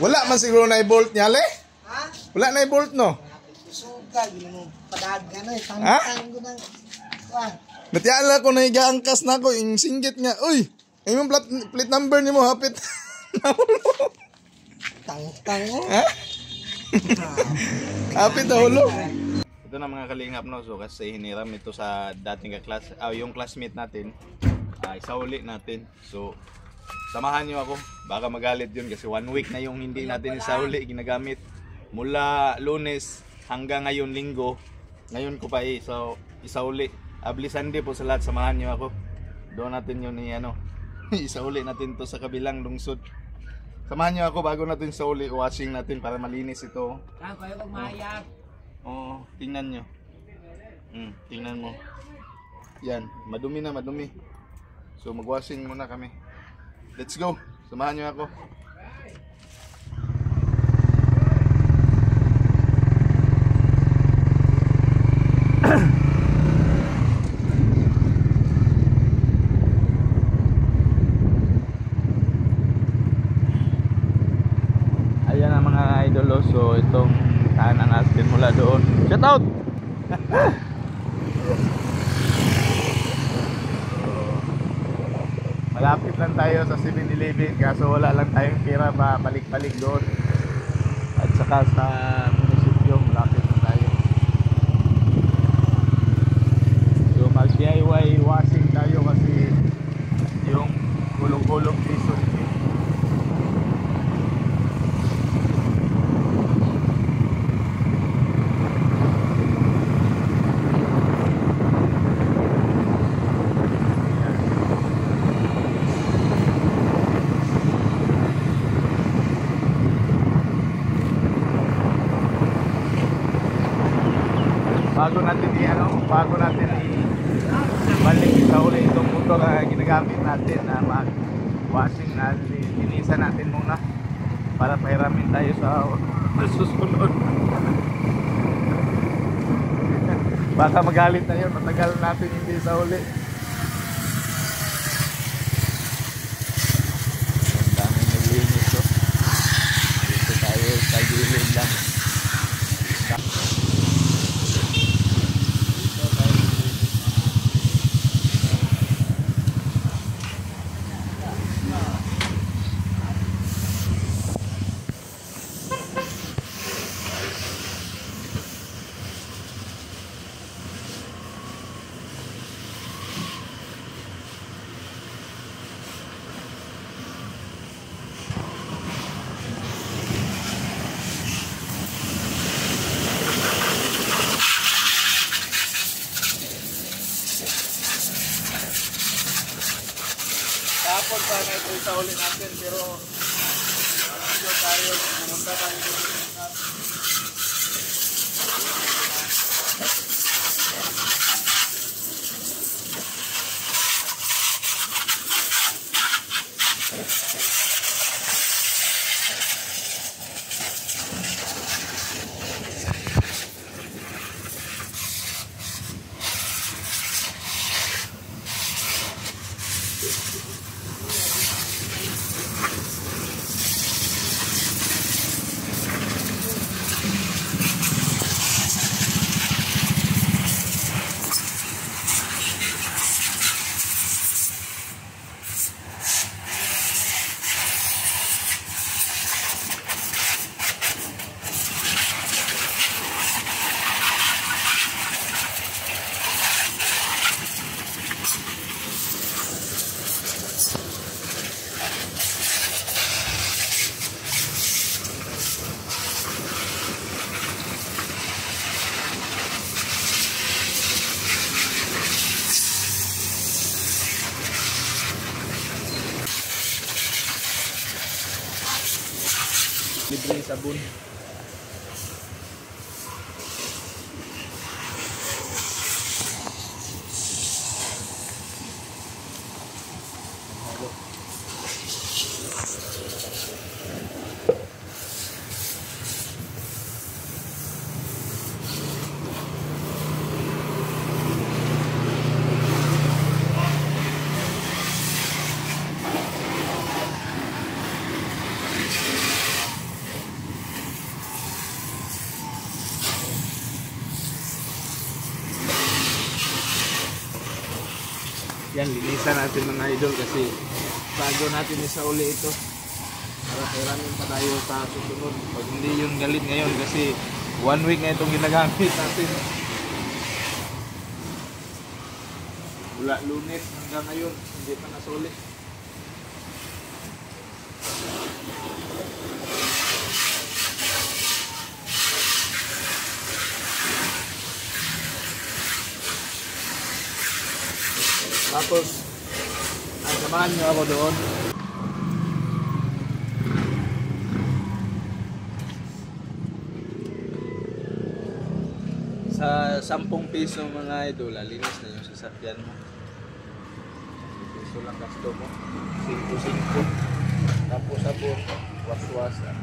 Wala man siguro na i-bolt niya, le? Ha? Wala na i-bolt, no? Suga, gini mo. Padaag nga na eh. Ha? Tangin ko ng... Kuhan. Natiala ko na igaangkas na ako, yung singgit nga. Uy, yung plate number ni mo, hapit. Tang-tang oh. Ha? Hapit na ulo. Ito na mga kalingap, no? So kasi hiniram ito sa dating kaklas, yung classmate natin. Isauli natin. So samahan niyo ako. Baka magalit yun kasi 1 week na yung hindi natin isauli ginagamit. Mula Lunes hanggang ngayon Linggo. Ngayon ko pa so isauli. Abli Sunday po sa lahat, samahan niyo ako. Doon natin yun isauli natin to sa kabilang lungsod. Samahan niyo ako bago natin isauli, washing natin para malinis ito. Kayo kung mayag. Oo, tingnan nyo. Tingnan mo. Yan, madumi na, madumi. So mag-washing muna kami. Let's go. Samahan nyo ako. Ayan ang mga idol. So itong tahanan natin mula doon. Shout out! Malapit lang tayo sa 7-Eleven kaso wala lang tayong pera pa balik-balik doon. At saka sa munisipyo malapit lang tayo. So mag-DIY washing tayo kasi yung gulong-gulong piso. Bago natin balik sa uli itong motor na ginagamit natin na mag-washing na linisan natin muna para pahiramin tayo sa susunod. Baka magalit na yun, matagal natin hindi sa uli. Ang daming naglinis to. Dito tayo sa gilid lang. Kapon sana ito isauli natin pero tayo pumunta tayo dito. Libre sabon. Yan, linisan natin mga idol kasi bago natin isauli ito. Para kailangan pa tayo sa susunod. Pag hindi yun galit ngayon kasi 1 week na itong ginagamit natin. Mula Lunes hanggang ngayon, hindi pa nasuli. Tapos, samahan nyo ako doon. Sa 10 piso mga idol, linis na yung sasakyan mo. 10 piso lang gasto mo. 5-5. Tapos sabon, waswasan.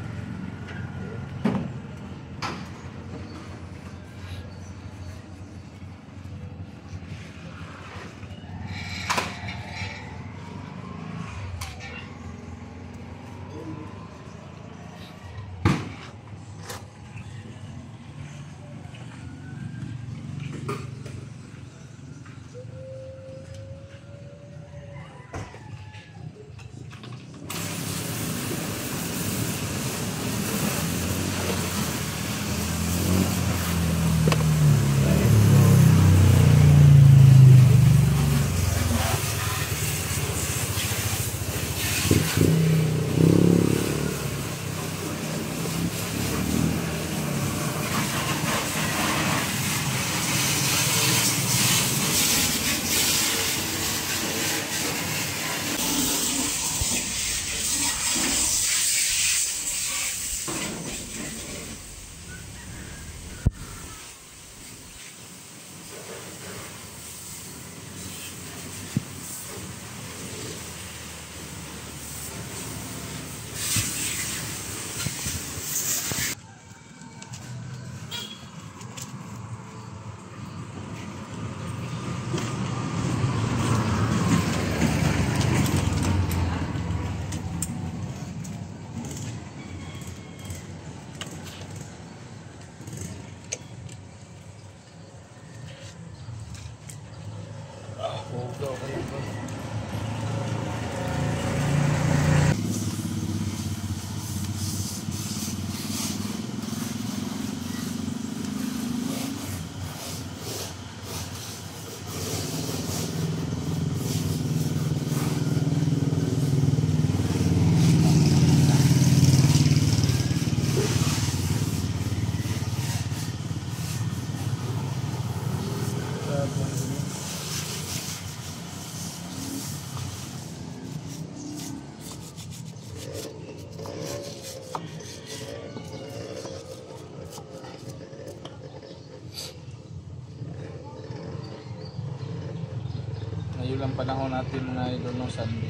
Ngayon ang panahon natin mga idol ng Sunday.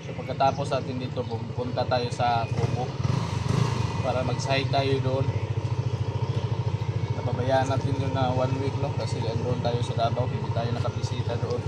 So pagkatapos natin dito, pupunta tayo sa Kubo para mag-site tayo doon. Napabayaan natin yun na 1 week, no? Kasi andun tayo sa Davao, hindi tayo nakabisita doon.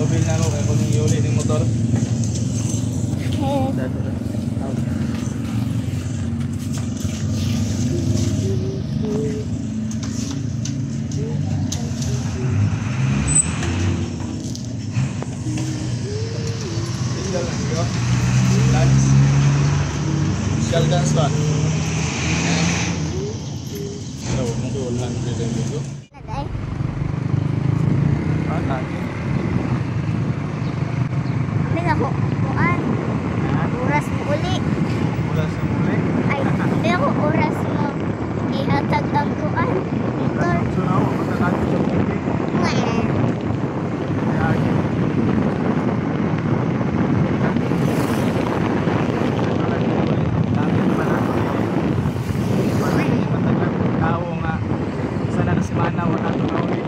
Nag-mobil na ako kaya kung iuli ng motor. Tinggal lang ko. Dance. Shall dance ba? So, mungkin 100 din dito. Lagi. Hindi ako kuan. Oras mo uli. Wala sa muli. Ay, hindi ako oras mo. Ihatag ang kuan. Motor. So na ako, matatag sa muli. Mwah. Lagi. Lagi naman ako eh. Matagal tao nga. Isa na semana wala ito na ulit.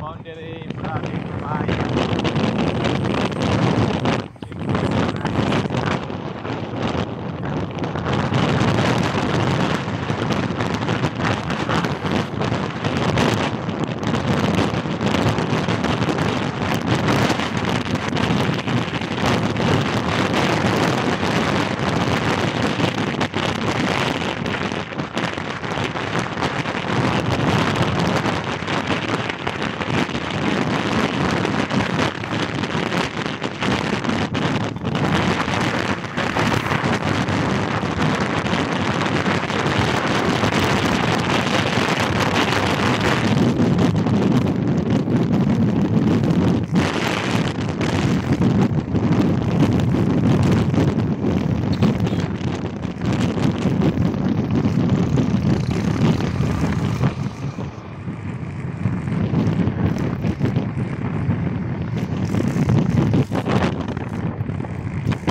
Boundary maraming bahay.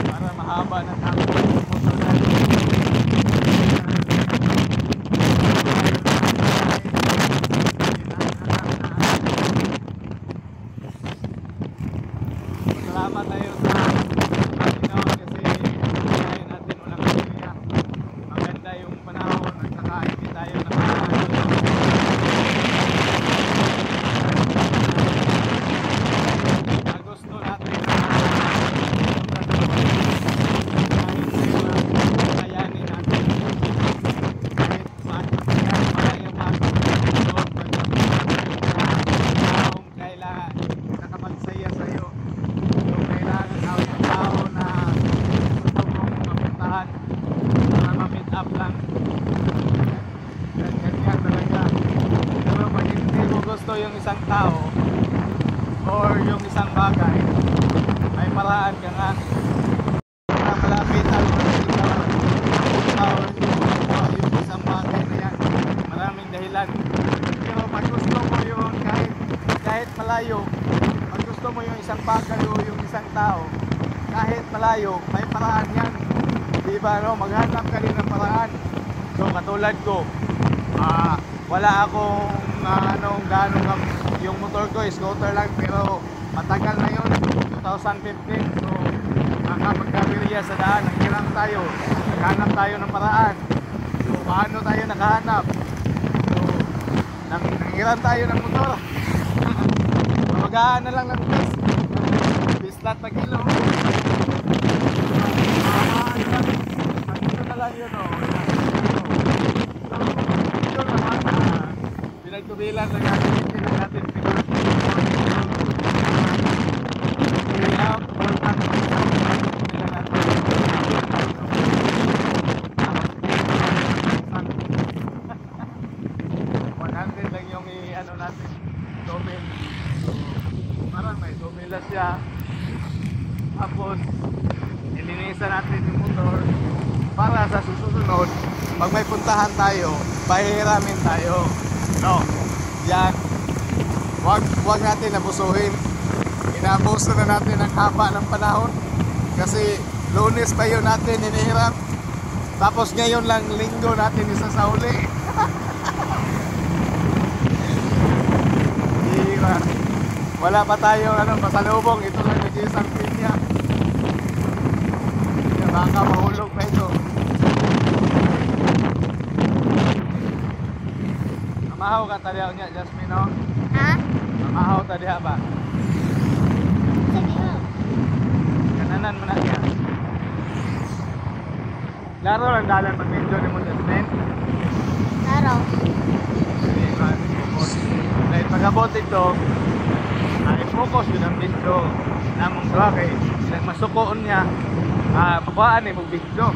Para mahaba na takbo yung motor natin. Salamat tayo sa Panginoon kasi kaya natin walang kaya. Maganda yung panahon at saka hindi tayo gusto natin kayanin natin kahit malayo pa kung kailangan nakamagsaya sa'yo kung kailangan ang tao na gusto mong mapuntahan para ma-meet up lang ganyan talaga. Pero pag hindi mo gusto yung isang tao or yung isang bagay, may paraan ka nga para malapitan mo yung isang bagay na yan. Maraming dahilan. Pero pag gusto mo yun kahit malayo, pag gusto mo yung isang bagay o yung isang tao, kahit malayo, may paraan yan. Diba no? Maghanap ka rin ng paraan katulad ko, wala akong ganong yung motor ko, scooter lang, pero matagal na yun, 2015. So nakapagkabirya sa daan, naghiram tayo, naghanap tayo ng paraan. So paano tayo nakahanap? So nanghiram tayo ng motor. Magaan na lang ng bislat na kilo. Ito na lang yun, ito naman, pinagtubilan lang natin lang yung i-ano natin, dobil. Parang may dobilas siya. Tapos ilinisan natin yung motor para sa susunod pag may puntahan tayo, pahiramin tayo. No, yan, wag natin abusuhin. Inaabuso na natin ang haba ng panahon kasi Lunes pa yun natin hinihiram, tapos ngayon lang Linggo natin isasauli. Wala pa tayo pasalubong, ito lang nag-iisang pinya. Baka mahulog pa ito. Mamahaw ka talihaw niya, Jasmine, no? Ha? Mamahaw talihaw ba? Sige ho. Kananan mo na niya. Laro lang dalan pag medyo ni mo, Jasmine. Laro. Dahil pag-abot ito, i-focus yun ang video namang doha kay masukoon niya, babaan eh mag-video.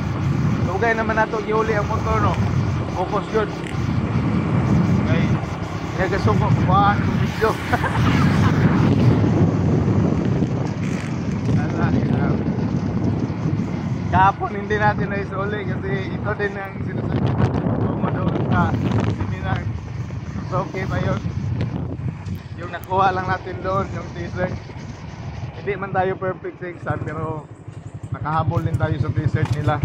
Tugay naman nato giuli ang motor, no? Focus yun. Okay, nagasuko, babaan mag-video. Kahapon hindi natin naisuli kasi ito din ang sinasabi mo doon sa sininang. So okay ba yun? Yung nakuha lang natin doon, yung t-shirt. Hindi man tayo perfect sa exam, pero nakahabol din tayo sa t-shirt nila.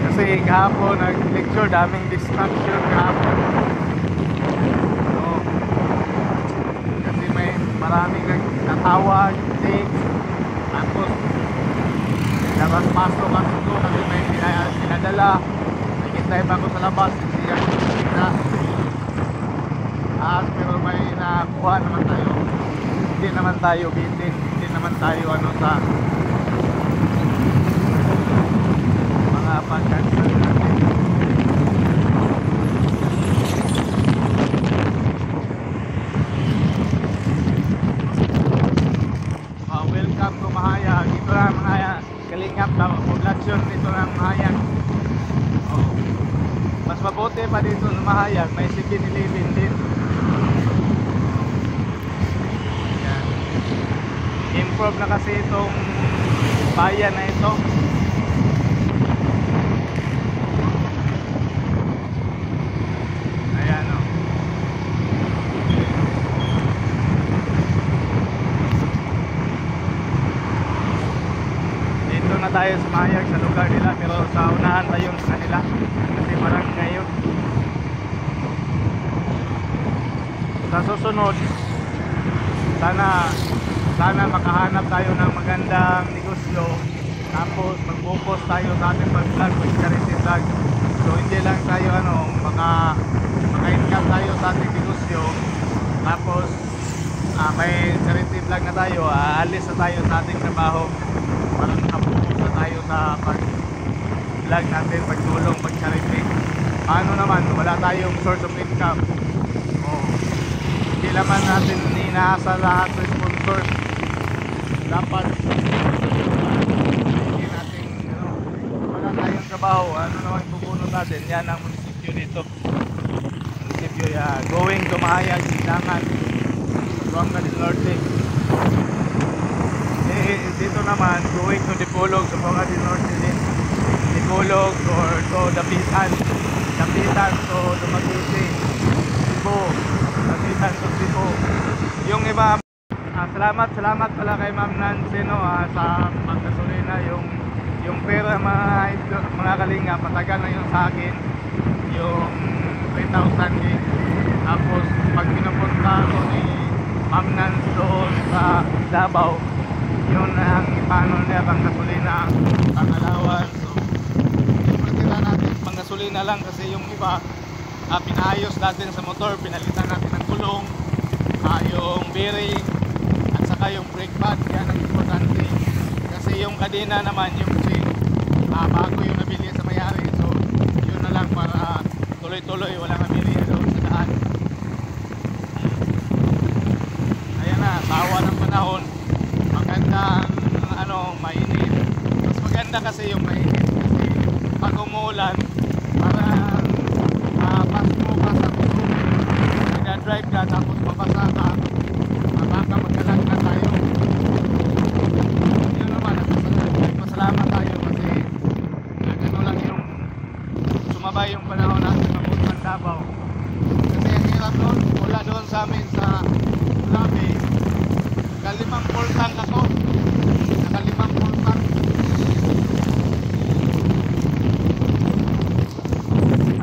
Kasi kahapon nag-lecture, daming distraction kahapon. So, kasi may maraming nagtatawag, text, tapos labas-pasok ako doon kasi may pinadala. Tayo bago sa labas, hindi ako kita. Pero may nakuha naman tayo. Hindi naman tayo bitin, hindi naman tayo sa mga pag-cancel natin. Welcome to Mahayag. Ito lang Mahayag, Kalingap, poblasyon dito lang Mahayag. Mas mabuti pa dito sa Mahayag, may 7-Eleven din. Yan. Improve na kasi itong bayan na ito. Ayan o. Dito na tayo sa Mahayag, sa lugar nila, pero sa unahan tayo sa kanila. Parang ngayon sa susunod sana makahanap tayo ng magandang negosyo, tapos mag-focus tayo sa ating pag-vlog, mag-charity vlog. So hindi lang tayo maka-income tayo sa ating negosyo, tapos may charity vlog na tayo, aalis na tayo sa ating trabaho, parang nakapokus na tayo sa pag-vlog natin, pagtulong, pag-charity. Paano naman, wala tayong source of income. Hindi naman natin inaasa lahat sa sponsors. Dapat hindi natin, wala tayong trabaho, ano naman pupuno natin. Yan ang munisipyo dito. Munisipyo going to Mahayag, Sindangan, Buanga del Norte. Dito naman, going to Dipolog, sa Buanga del Norte din. Dipolog or to Dapitan to Dumaguete, Cebu, Dapitan to Cebu. Yung iba Salamat pala kay Ma'am Nancy no, sa pagkasulina yung pera mga kalinga, matagal na yun sa akin yung 3,000 gig. Tapos pag pinupunta ako ni Ma'am Nancy doon sa Davao, yun ang paano niya pang gasolina, pang allowance. So yung tira natin pang gasolina lang kasi yung iba pinaayos natin sa motor, pinalitan natin ng gulong, yung bearing at saka yung brake pad. Yan ang importante kasi yung kadena naman, yung chain, bago yung nabili sa mayari. So yun na lang para tuloy-tuloy, walang nabili doon sa daan. Ayan na, tawa ng panahon, magandang mainit. Mas maganda kasi yung mainit kasi pag umuulan parang pasko ka sa kusog, nag-drive ka tapos mabasa ka, baka magkalag na tayo. Yun naman, pasalamat tayo kasi ano lang yung sumabay yung panahon natin ng Puntang Davao. Kasi ang hirap doon, mula doon sa amin sa Labi, nakalimang full tank ako, nakalimang full tank.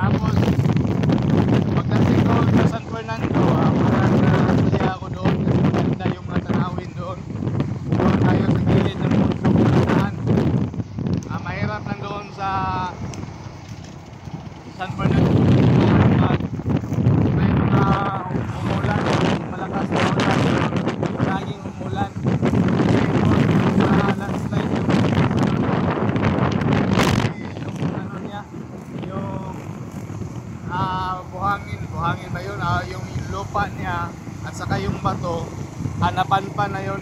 Tapos pagdating doon sa San Fernando, parang nasaya ako doon kasi maganda yung mga tanawin doon. Doon tayo sa gilid ng bundok na daan. Mahirap lang doon sa San Fernando. May mga umulan, malakas na ulan, laging umulan. Landslide yung ano niya, yung buhangin ba yun, yung lupa niya at saka yung bato, hanapan pa na yun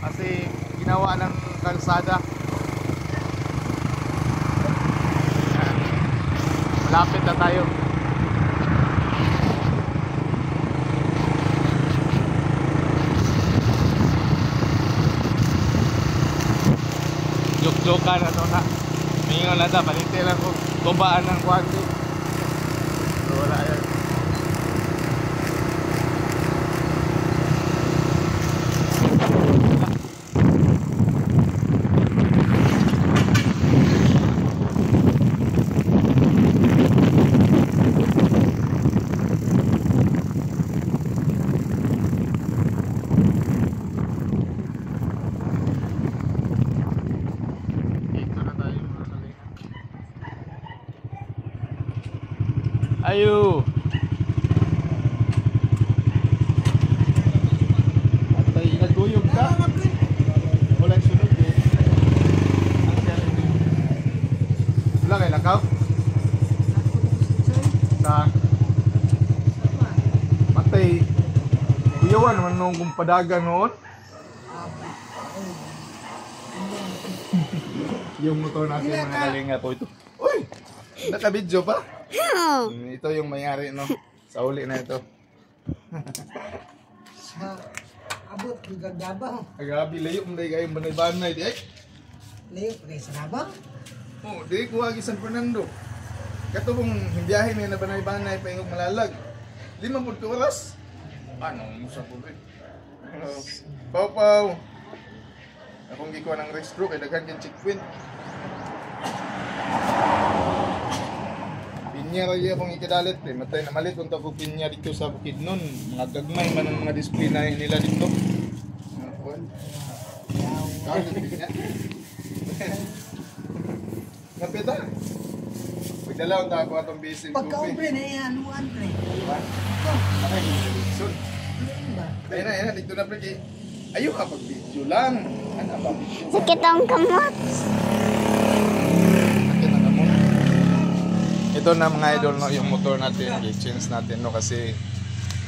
kasi ginawa ng kalsada. Malapit na tayo. Jok-jokan na to na. Mingon na ta, balite lang ko kubaan ng kwanti. So wala yan. Ayo. Atay naguyog ka. Wala sunod eh. Wala kay lakaw. Sa Matay. Kuyawan naman nung kumpadagan noon. Yung motor natin mga kalinga po ito. Uy! Naka-video pa? Ito yung mayari no. Sa uli na ito. Sa abot, lugar Davao. Agabi layo mo dahil kayong banay-banay di ay. Layo, kaya sa Davao. Oh, di ko agi San Fernando. Katubong biyahe may na banay-banay paingog malalag. 50 oras. Ano mo sa pubi? Pau. Akong gikuha ng restro kay daghan kin checkpoint. Pinya rin akong ikadalit eh. Matay na malit kung ako pinya dito sa Bukidnon. Mga gagmay man ang mga display na nila dito. Kapita. Pagdalaw ta ako atong busy Pagka-umbre na yan, anuan pre. Ay, sun. Ayun na, dito na pre. Ayaw ka pag-video lang. Ano ba? Sakit ang kamot. Ito na mga idol no, yung motor natin, i-change natin no kasi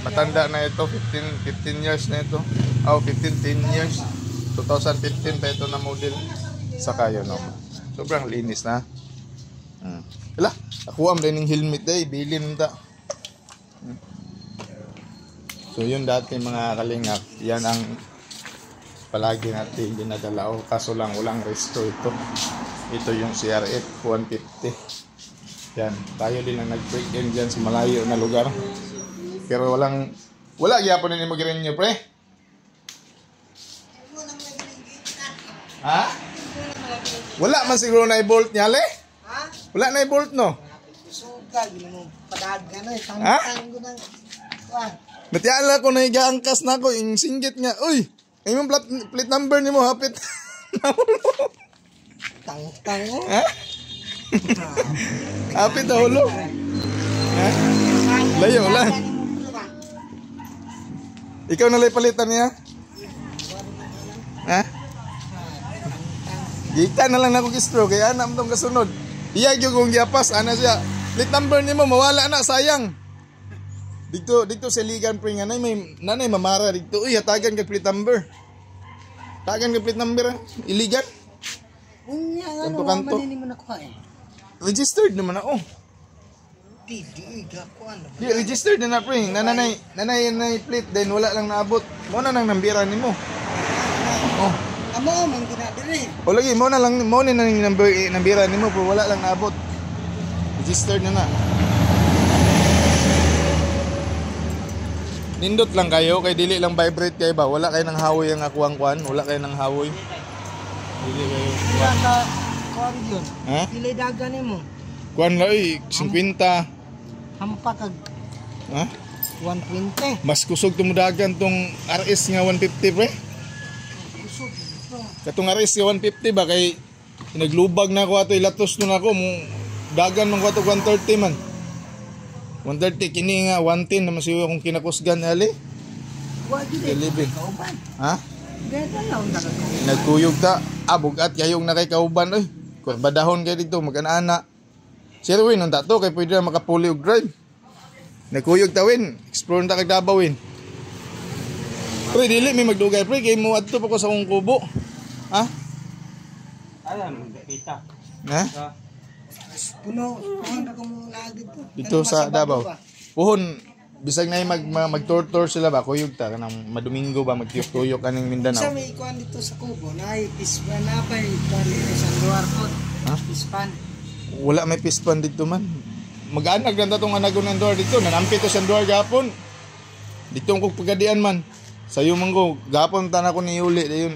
matanda na ito, 15 years na ito. 10 years. 2015 pa ito na model. Saka yun no. Sobrang linis na. Wala, nakuha mo rin yung helmet day, bilin mo ta. So yun dati mga kalingap, yan ang palagi natin dinadala. Kaso lang walang resto ito. Ito yung CRF 150. Yan, tayo din ang nag-break in dyan sa malayo na lugar. Pero wala gyapon ni mo giren nyo pre. Ha? Wala man siguro na i-bolt niya, le? Ha? Wala na i-bolt, no? Sugal, yun mo padag ka na eh. Ha? Tangtang ko ng... Kuan. Natiala ko na igaangkas na ko, yung singgit niya. Uy, ay mong plate number ni mo, hapit. Tangtang mo. Ha? Hapit na hulo. Ha? Layo lang. Ikaw nalay palitan niya? Ha? Gita na lang na kong istro, kaya anak mo itong kasunod. Iyag yung kong giapas, ana siya. Plate number ni mo, mawala na, sayang. Dito sa Ligan Pre nga, nanay mamara dito. Uy, hatagan ka plate number. Hatagan ka plate number, iligan. Unya, ano, Kanto-kanto. manini mo nakuha eh. Registered naman ako. Di, kuan. Di, registered na pre. Nanay plate, then wala lang naabot. Mo na nang nambira ni mo. Oh. Amo, man ginadiri. O lagi, mo na nang nambira ni mo, pero wala lang naabot. Registered na. Nindot lang kayo, kay dili lang vibrate kayo ba? Wala kayo ng hawoy ang akuang kuan, wala kayo ng hawoy. Dili kayo. Kuan ka, kuan yun. Ha? Pilay dagan mo. Kuan lang 50. Hampa kag Ha? 120. Mas kusog tumudagan tong RS nga 150 pre. Usog. Katong RS nga 150 ba kay naglubag na ako ato ilatos nun ako mo dagan man ko ato 130 man. 130 kini nga 110 naman siya akong kinakusgan ali. Wa gid Delivery. kauban. Ha? Ganda lang dagan ko. Nagkuyog ta. Bugat kayong na kay kauban oy. Kurbadahon kay dito mag-ana. Sir Win on dato kay pwede na makapuli og drive. Nagkuyog ta Win. Explore ta kag Davao Win. Pre dili may magdugay pre kay mo adto pa ko sa akong kubo. Ha? Alam, kita. Ha? Puno, ano ko mo na Dito dito. sa Davao. Puhon bisag na mag-tour sila ba kuyog ta kanang madomingo ba magtuyok kaning Sa Mindanao. may kuan dito sa Kubo, na ispan na pa kuan dito sa luar po. Ha? Ispan. Wala may pispan dito man. Mag-anag lang tatong anagon ng door dito. Nanampi to sa door gapon. Dito ko pagadian man. Sayo man ko gapon tan ako ni Uli dayon.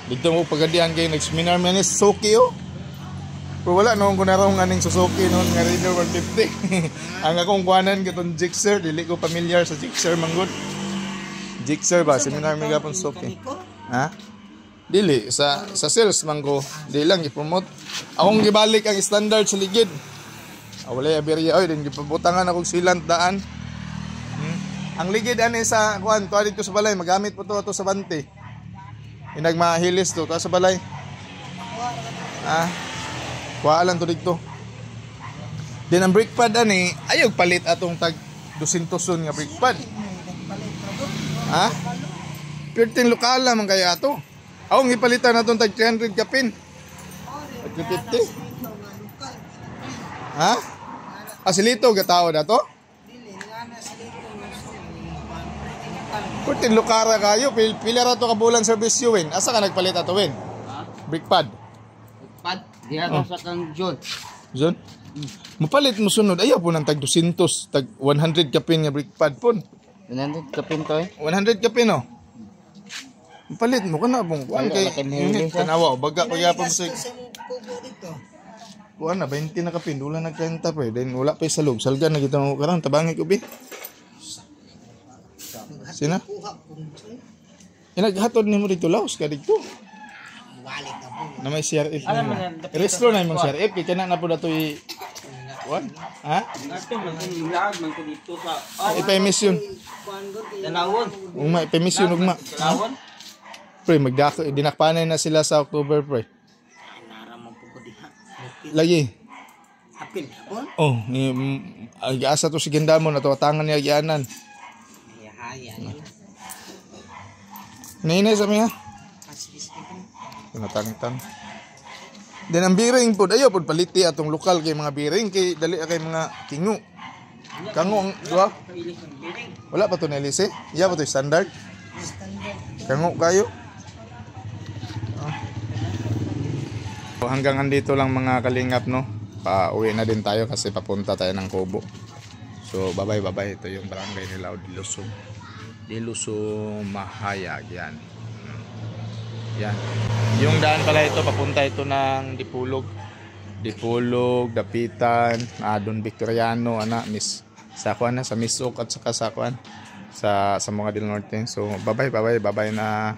Dito ko pagadian kay nag-seminar man is Suzuki oh. Pero wala noon ko narong aning Suzuki noon nga Raider 150. Ang akong kuanan katong Gixxer, dili ko familiar sa Gixxer manggod. Gixxer ba seminar mi gapon Suzuki. Ha? Dili sa sales man ko. Dili lang i-promote. Akong gibalik ang standard sa ligid. Wala aberya oy din gipabutangan akong silant daan. Ang ligid ani sa kuan to dito sa balay magamit po to sa bante. Inagmahilis to sa balay. Kuha lang to dito. Then ang brake pad ani ayog palit atong tag 200 nga brake pad. Ha? Pertin lokal man kaya ato. Awong ipalitan natong tag 300 kapin. 350. Ha? Asilito gataw na to? Pertin lokara kayo pila ra to ka bulan service Win. Asa ka nagpalit ato Win? Brake pad. Pad, diha sa kang John. Zon? Mapalit mo sunod. Ayaw po ng tag 200, tag 100 kapin nga brake pad po. 100 kapin to eh. 100 kapin oh. Mapalit mo ka na pong kuhan kay unit tanawa. Baga pagyapon sa Kubo dito. kuhan na 20 na kapin. Dula nagkanta pa eh. Then wala pa sa loob. Salga na kita mo karan. Tabangi ko bi. Sina? Kuha ko. Inaghatod ni mo dito. Laos ka dito. Balik na po. Na may CRF Alam mo na. na, I-restore na yung CRF. Kaya ka na po na ito kuhan. Ha? Ato man kung lag man ko dito sa Ipa-miss yun. Dalawon. Ugma, ipa-miss yun ugma. Dalawon. Pre, dinakpanay na sila sa October, pre. Naraman po ko diha. Lagi. Apil hapon. Oh, asa to si Gindamo na to, tangan niya gianan. Haya. Nainay sa miya. Kasbis Tinatangtang. Then ang bearing pod, ayo pod paliti atong lokal kay mga bearing kay dali kay mga kingo. Kango ang duha. Wala pa to na lise. Iya pa to standard. Kango kayo. So, hanggang andito lang mga kalingap no. Pauwi na din tayo kasi papunta tayo ng Kubo. So bye-bye. Ito yung barangay nila Dilusong. Dilusong Mahayag yan. Yan. Yung daan pala ito, papunta ito ng Dipulog. Dipulog, Dapitan, Don Victoriano, Miss sa kuan na sa Misok at saka sa kuan sa mga del Norte. So bye bye na.